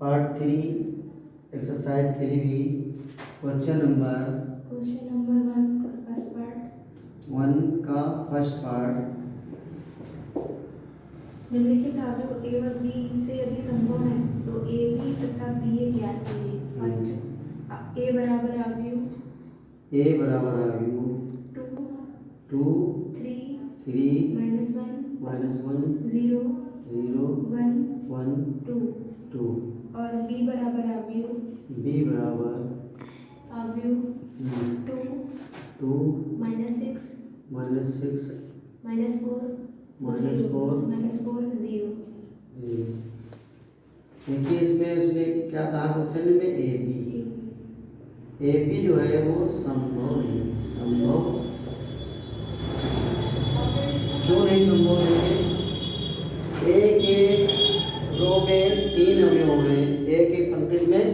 Part 3 exercise 3B question number 1 का first part. निम्नलिखित अवयव ए और बी से यदि संभव है तो ए बी तथा बी ए ज्ञात कीजिए। फर्स्ट ए बराबर अवयव 2 3 -1 0 0 1 1 2 2 और बी बराबर अवयव B बराबर 2 2 -6 -6 -4 -4 0। जी देखिए इसमें उसने क्या कहा क्वेश्चन में ए बी जो है वो संभव नहीं, संभव क्यों नहीं संभव है? ए के रो में 3 अवयव हैं, ए के पंक्ति में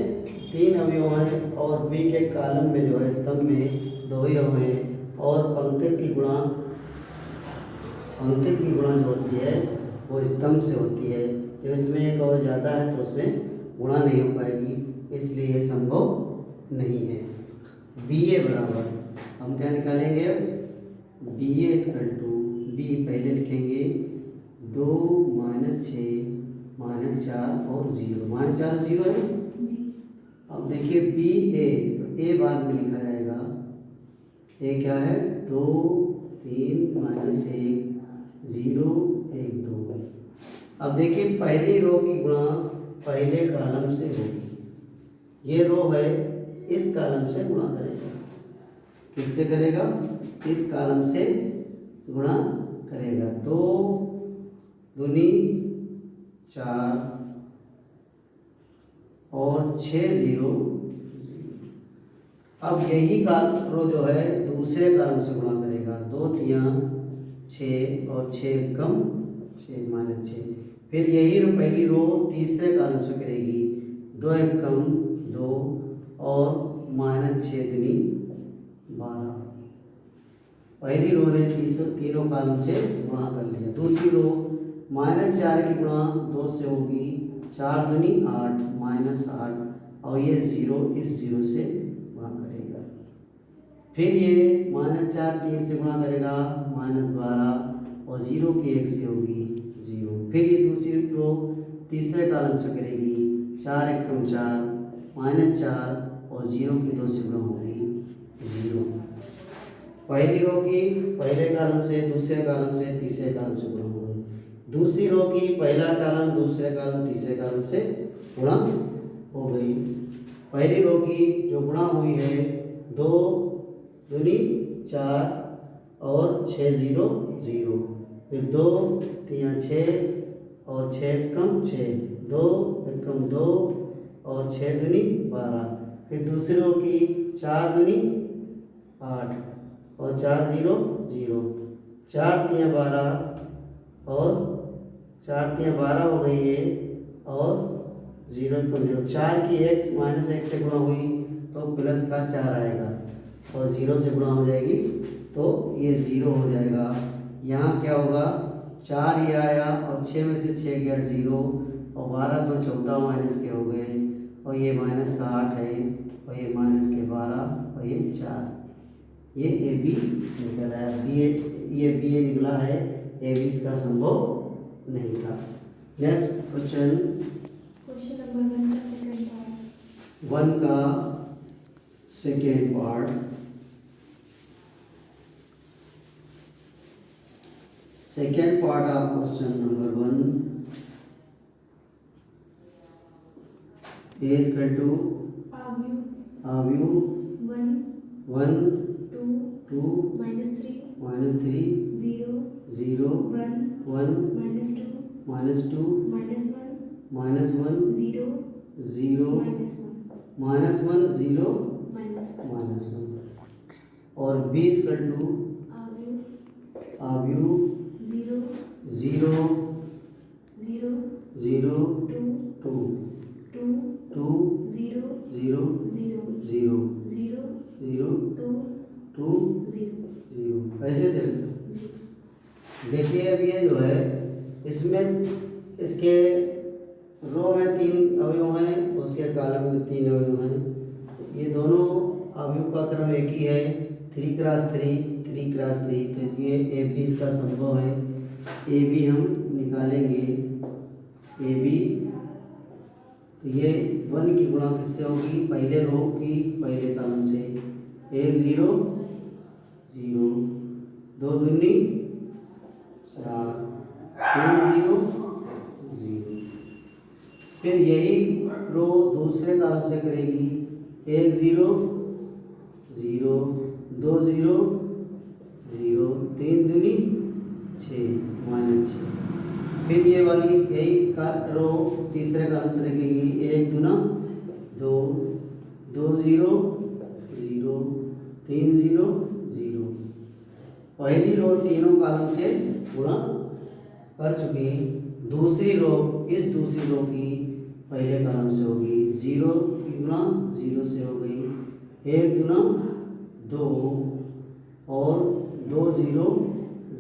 3 अवयव हैं और बी के कॉलम में जो है स्तंभ में 2 अवयव हैं और पंक्ति की गुणा जो होती है वो स्तंभ से होती है। जब इसमें एक और ज़्यादा है तो उसमें गुणा नहीं हो पाएगी, इसलिए ये संभव नहीं है। बी ए बराबर हम क्या निकालेंगे? अब B A equal to B पहले लिखेंगे 2 -6 -4 और 0 -4 और 0 है। अब देखिए बी ए तो ए बाद में लिखा जाएगा। ए क्या है? 2 3 -1 0 1 2। अब देखिए पहली रो की गुणा पहले कॉलम से होगी। ये रो है, इस कॉलम से गुणा करेगा। किससे करेगा? इस कॉलम से गुणा करेगा। 2 दूनी 4 और 6 0 0। अब यही रो जो है दूसरे कॉलम से गुणा करेगा। 2 3 6 और 6 कम 6 -6। फिर यही पहली रो तीसरे कॉलम से करेगी। 2 1 कम 2 और -6 दूनी 12। पहली रो ने तीनों कॉलम से गुणा कर लिया। दूसरी रो -4 की गुणा 2 से होगी। 4 दूनी 8 -8 और ये 0 इस 0 से गुणा करेगा। फिर ये -4 3 से गुणा करेगा -12 और 0 की 1 से होगी 0। फिर ये दूसरी रो तीसरे कॉलम से करेगी। 4 1 कम 4 -4 और 0 की 2 से गुणा होगी 0। पहली रो की पहले कॉलम से दूसरे कॉलम से तीसरे कॉलम से गुणा होगी। दूसरी रो की पहला कॉलम दूसरे कॉलम तीसरे कॉलम से गुणा हो गई। पहली रो की जो गुणा हुई है 2 दूनी 4 और 6 0 0। फिर 2 3 6 और 6 कम 6 2 1 कम 2 और 6 दूनी 12। फिर दूसरी रो की 4 दूनी 8 और 4 0 0। 4 3 12 और 4 3 12 हो गई है और 0 कम 0। 4 की 1 -1 से गुणा हुई तो प्लस का 4 आएगा और 0 से गुणा हो जाएगी तो ये 0 हो जाएगा। यहाँ क्या होगा? 4 ये आया और 6 में से 6 गया 0 और 12 तो 14 माइनस के हो गए और ये माइनस का 8 है और ये माइनस के 12 और ये 4। ये ए बी निकल आया। ये बी ए निकला है, ए बी इसका संभव नहीं था। नेक्स्ट क्वेश्चन नंबर 1 का सेकंड पार्ट। 1 का second part of question number 1 is equal to अवयव 1 2 -3 -3 0 1 -2 -1 0 0 -1 0 -1 और b इक्वल टू अवयव 0 0 2 2 0 0 0 2 0। ऐसे देखिए अब ये जो है इसमें इसके रो रो में 3 अवयव हैं, उसके कॉलम में 3 अवयव हैं। ये दोनों अवयव का क्रम एक ही है, 3 क्रॉस 3, 3 क्रॉस 3। तो ये ए बी इसका संभव है। ए बी हम निकालेंगे, ए बी तो ये 1 की गुणा किससे होगी, पहले रो की पहले कॉलम से। 1 0 0, 2 दूनी 4, 3 0 0। फिर यही रो दूसरे कॉलम से करेगी, 1 0 0, 2 0 0, 3 दूनी 6 -6। फिर ये वाली यही रो तीसरे कॉलम से लगेगी, 1 दूना 2, 2 0 0, 3 0 0। पहली रो तीनों कॉलम से गुणा कर चुकी, दूसरी रो इस दूसरी रो की पहले कॉलम से होगी, 0 की गुणा 0 से हो गई, 1 दूना 2 और 2 0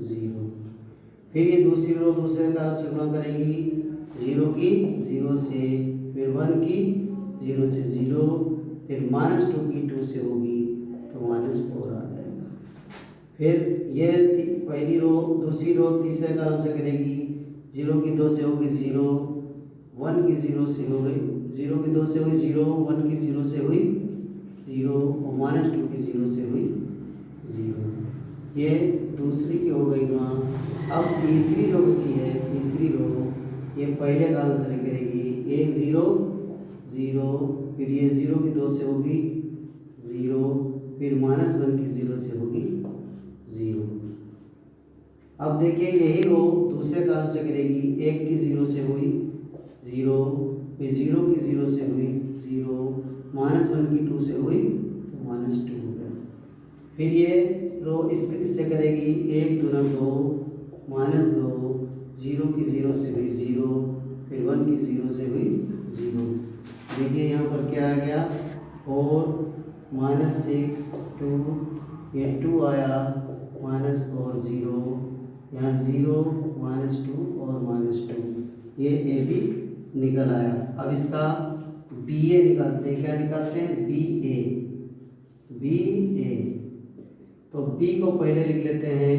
0। फिर ये दूसरी रो दूसरे कॉलम से गुणा करेगी, 0 की 0 से, फिर 1 की 0 से 0, फिर -2 की 2 से होगी तो -4 आ जाएगा। फिर ये पहली रो दूसरी रो तीसरे कॉलम से करेगी, 0 की 2 से होगी 0, 1 की 0 से हो गई, 0 की 2 से हुई 0, 1 की 0 से हुई 0 और -2 की 0 से हुई 0। ये दूसरी की हो गई गुणा। अब तीसरी रो बची है, तीसरी रो ये पहले कॉलम से करेगी, 1 0 0, फिर ये 0 की 2 से होगी 0, फिर -1 की 0 से होगी 0। अब देखिए यही रो दूसरे कॉलम से करेगी, 1 की 0 से हुई 0, फिर 0 की 0 से हुई 0, -1 की 2 से हुई तो -2 हो गया। फिर ये रो इससे करेगी, 1 दूना 2, -2, 0 की 0 से हुई 0, फिर 1 की 0 से हुई 0। देखिए यहाँ पर क्या आ गया, 4 -6 2, ये 2 आया, -4 0, यहाँ 0 -2 और -2, ये ए बी निकल आया। अब इसका बी ए निकालते हैं, क्या निकालते हैं, बी ए। बी ए तो बी को पहले लिख लेते हैं,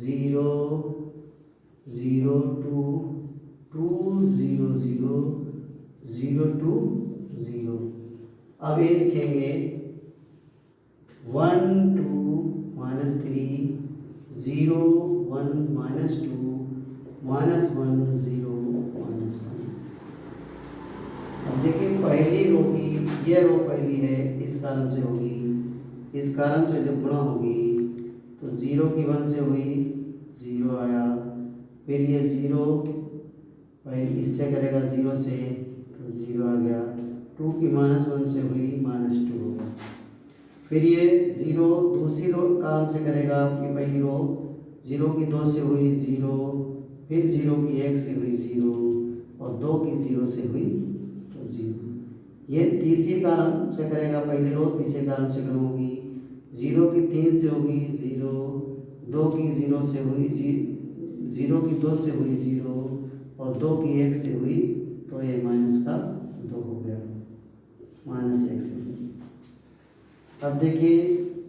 0 0 2 2 0 0 0 2 0। अब ये लिखेंगे 1 2 -3 0 1 -2 -1 0 -1। अब देखिए पहली रो की ये रो पहली है, इस कॉलम से होगी, इस कॉलम से जब गुणा होगी तो 0 की 1 से हुई 0 आया, फिर ये 0 पहले इससे करेगा 0 से तो 0 आ गया, 2 की -1 से हुई -2 होगा। फिर ये 0 दूसरी रो कॉलम से करेगा, ये पहली रो 0 की 2 से हुई 0, फिर 0 की 1 से हुई 0 और 2 की 0 से हुई तो 0। ये तीसरी कॉलम से करेगा, पहली रो तीसरे कॉलम से गुणा होगी, 0 की 3 से होगी 0, 2 की 0 से हुई 0 की 2 से हुई 0 और 2 की 1 से हुई तो ये -2 हो गया, -1 से। अब देखिए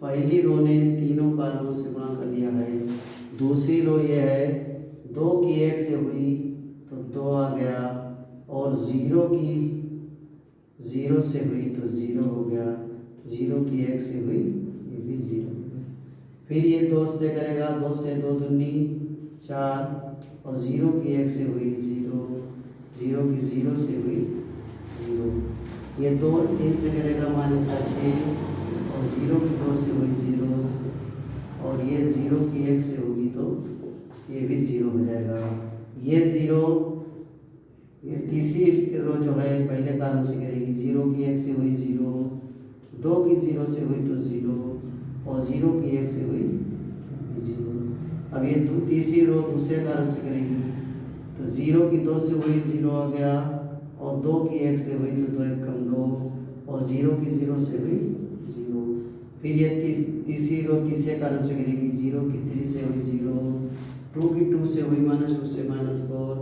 पहली रो ने तीनों कॉलमों से गुणा कर लिया है, दूसरी रो ये है 2 की 1 से हुई तो 2 आ गया और 0 की 0 से हुई तो 0 हो गया, 0 की 1 से हुई ये भी 0 हो गया। फिर ये 2 से करेगा, 2 से 2 दूनी 4 और 0 की 1 से हुई 0, 0 की 0 से हुई 0। ये 2 3 से करेगा -6 और 0 की 2 से हुई 0 और ये 0 की 1 से होगी तो ये भी 0 हो जाएगा। ये 0 ये तीसरी रो जो है पहले कॉलम से करेगी, 0 की 1 से हुई 0, 2 की 0 से हुई तो 0 और 0 की 1 से हुई 0। अब ये तीसरी रो दूसरे कॉलम से करेगी तो 0 की 2 से हुई 0 आ गया और 2 की 1 से हुई तो 2 1 कम 2 और 0 की 0 से हुई 0। फिर ये तीसरी रो तीसरे कॉलम से करेगी, 0 की 3 से हुई 0, 2 की 2 से हुई -2 से -4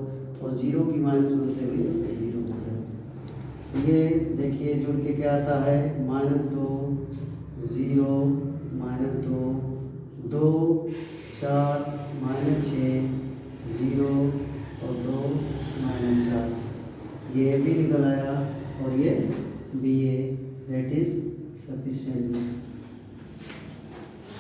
और 0 की -1 से भी 0 हो गया। तो ये देखिए जुड़ के क्या आता है, -2 0 -2 2 4 -6 0 और 2 -4, ये भी निकल आया